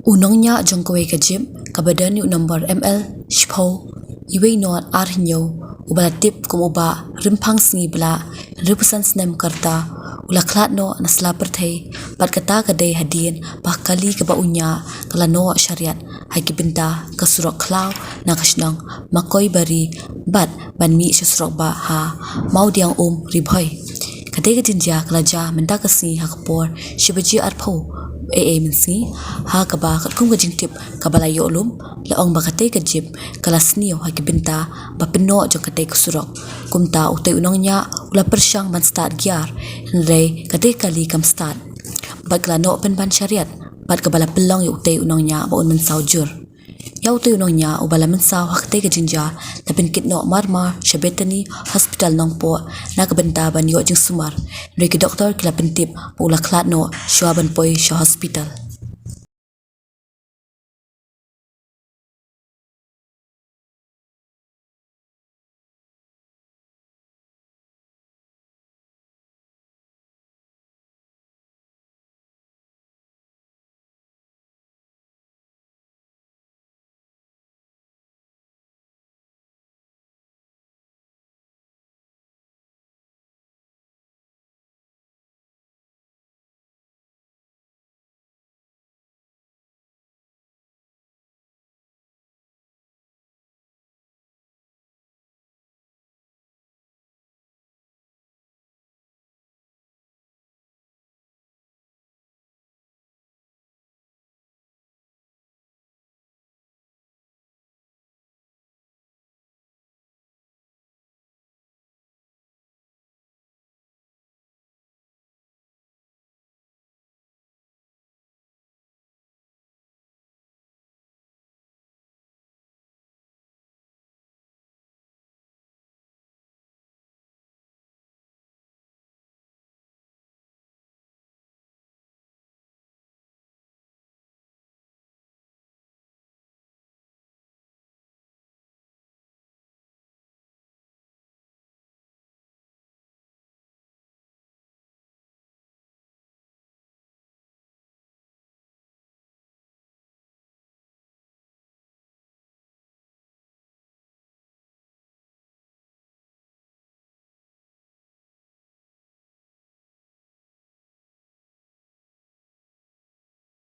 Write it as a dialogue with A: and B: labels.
A: Unongnya jongkowe kajim kabadan yu nomor ML shpo iwe not arhinyo ubalatip kum uba rimpang singi bla ripusan snem karta ulaklat no nasla perthai pat kata kadai hadin pakali keba unya kala no syariat haki binta kasurok klau na kasnang makoi bari bat banmi syasrok ba ha mau diang ribhoi kadai kadinja kalaja menta kasi hakapor shibaji arpho minsi ha kaba kum kajingtip kabala yolum laong bakate kajib kala snio haki binta bapeno jo kate kusurok kumta utai unongnya ula persyang man start gyar nrei kate kali kam start bagla no ban syariat bat kabala pelong yu utai unongnya ba un man saujur ya utai unongnya ubala man saw hakte kajinja tapin kitno marmar syabetani hospital nongpo na kabenta ban yo jing sumar nrei ki doktor kila pentip ula klat no syuaban poi syo hospital